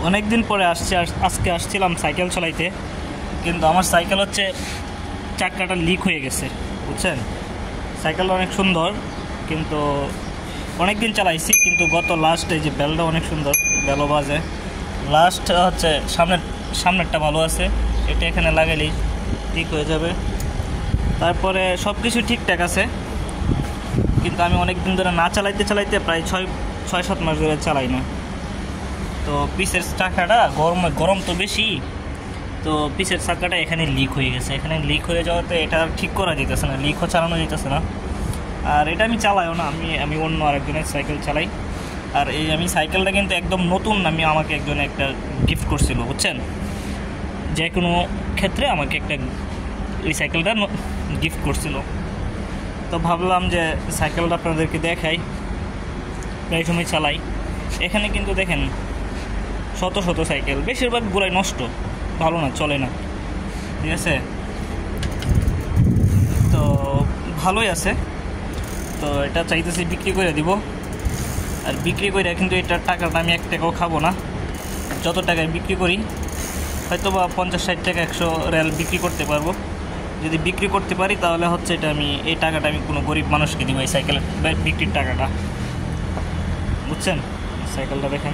অনেক দিন পরে আজকে আসছিলাম সাইকেল চালাইতে, কিন্তু আমার সাইকেল হচ্ছে চাকাটা লিক হয়ে গেছে, বুঝছেন। সাইকেলটা অনেক সুন্দর, কিন্তু অনেক দিন চালাইছি, কিন্তু গত লাস্টে যে বেলটা অনেক সুন্দর, বেলও বাজে। লাস্ট হচ্ছে সামনেরটা ভালো আছে, এটা এখানে লাগালেই ঠিক হয়ে যাবে। তারপরে সব কিছু ঠিকঠাক আছে, কিন্তু আমি অনেক দিন ধরে না চালাইতে প্রায় 6-7 মাস ধরে চালাই না। তো পিসের চাকাটা গরম তো বেশি, তো পিসের চাকাটা এখানে লিক হয়ে গেছে। এখানে লিক হয়ে যাওয়াতে এটা ঠিক করা যেতেছে না, লিকও চালানো যেতেছে না। আর এটা আমি চালাইও না, আমি অন্য আরেকজনের সাইকেল চালাই। আর আমি সাইকেলটা কিন্তু একদম নতুন, আমাকে একজন একটা গিফট করছিল, বুঝছেন। যে কোনো ক্ষেত্রে আমাকে এই সাইকেলটা গিফট করছিল। তো ভাবলাম যে সাইকেলটা আপনাদেরকে দেখাই, প্রায় সময় চালাই। এখানে কিন্তু দেখেন শত সাইকেল, বেশিরভাগগুলাই নষ্ট, ভালো না, চলে না, ঠিক আছে। তো ভালোই আছে। তো এটা চাইতেছি বিক্রি করে দিব। আর বিক্রি করে কিন্তু এটার টাকাটা আমি 1 টাকাও খাবো না। যত টাকায় বিক্রি করি, হয়তো বা 50-60 টাকা 100 রিয়াল বিক্রি করতে পারবো। যদি বিক্রি করতে পারি তাহলে হচ্ছে এই টাকাটা আমি কোনো গরিব মানুষকে দিব, এই সাইকেলের বিক্রির টাকাটা, বুঝছেন। সাইকেলটা দেখেন,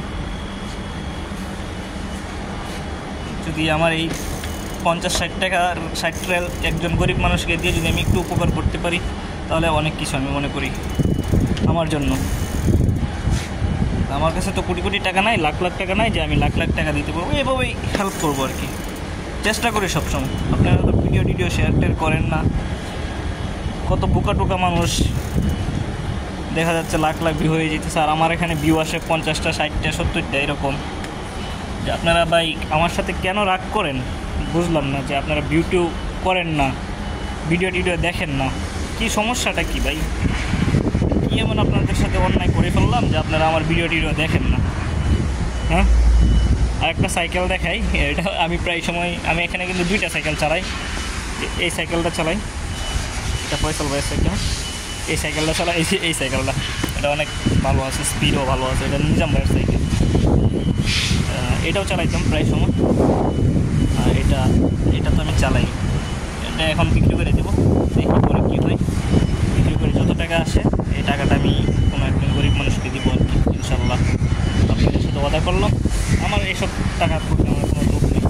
যদি আমার এই 50-60 টাকা 60 রিয়াল একজন গরিব মানুষকে দিয়ে যদি আমি একটু উপকার করতে পারি, তাহলে অনেক কিছু আমি মনে করি আমার জন্য। আমার কাছে তো কোটি টাকা নাই, লাখ টাকা নাই যে আমি লাখ টাকা দিতে পারবো। এভাবেই হেল্প করবো আর কি, চেষ্টা করি সবসময়। আপনারা তো ভিডিও শেয়ার করেন না। কত বোকা মানুষ দেখা যাচ্ছে লাখ ভিউ হয়ে যেতেছে, আর আমার এখানে ভিউ আসে 50টা 60টা 70টা এরকম। যে আপনারা ভাই আমার সাথে কেন রাগ করেন বুঝলাম না, যে আপনারা ভিডিও করেন না, ভিডিও দেখেন না, কি সমস্যাটা কি ভাই? কি এমন আপনাদের সাথে অন্যায় করে ফেললাম যে আপনারা আমার ভিডিও দেখেন না? হ্যাঁ, আর একটা সাইকেল দেখাই। এটা আমি প্রায় সময় আমি এখানে কিন্তু 2টা সাইকেল চালাই। এই সাইকেলটা চালাই, এটা ফয়সাল ভাইয়ের সাইকেল। এই সাইকেলটা চালাই, এই সাইকেলটা, এটা অনেক ভালো আছে, স্পিডও ভালো আছে। এটা নিজাম ভাইয়ের সাইকেল, এটাও চালাইতাম প্রায় সময়। আর এটা তো আমি চালাই। এটা এখন বিক্রি করে দেবো, দেখি পরে কী হয়। বিক্রি করে যত টাকা আসে এই টাকাটা আমি কোনো একজন গরিব মানুষকে দিব আর কি, ইনশাল্লাহ। আপনাদের সাথে ওয়াদা করলাম। আমার এইসব টাকার প্রতি আমার কোনো লোভ নেই।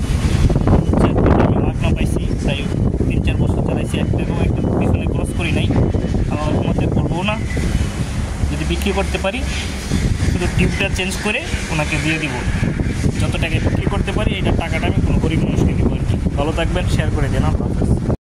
আমি মাগনা পাইছি, তাই 3-4 বছর চালাইছি, 1 টাকাও একদম পিছনে খরচ করি নাই, আমার মধ্যে করবো না। যদি বিক্রি করতে পারি, শুধু টিউবটা চেঞ্জ করে ওনাকে দিয়ে দিব। যত টাকায় বিক্রি করতে পারি, এইটার টাকাটা আমি কোনো গরিব মানুষকে দিব আর কি। ভালো থাকবেন, শেয়ার করে দেন। আল্লাহ হাফেজ।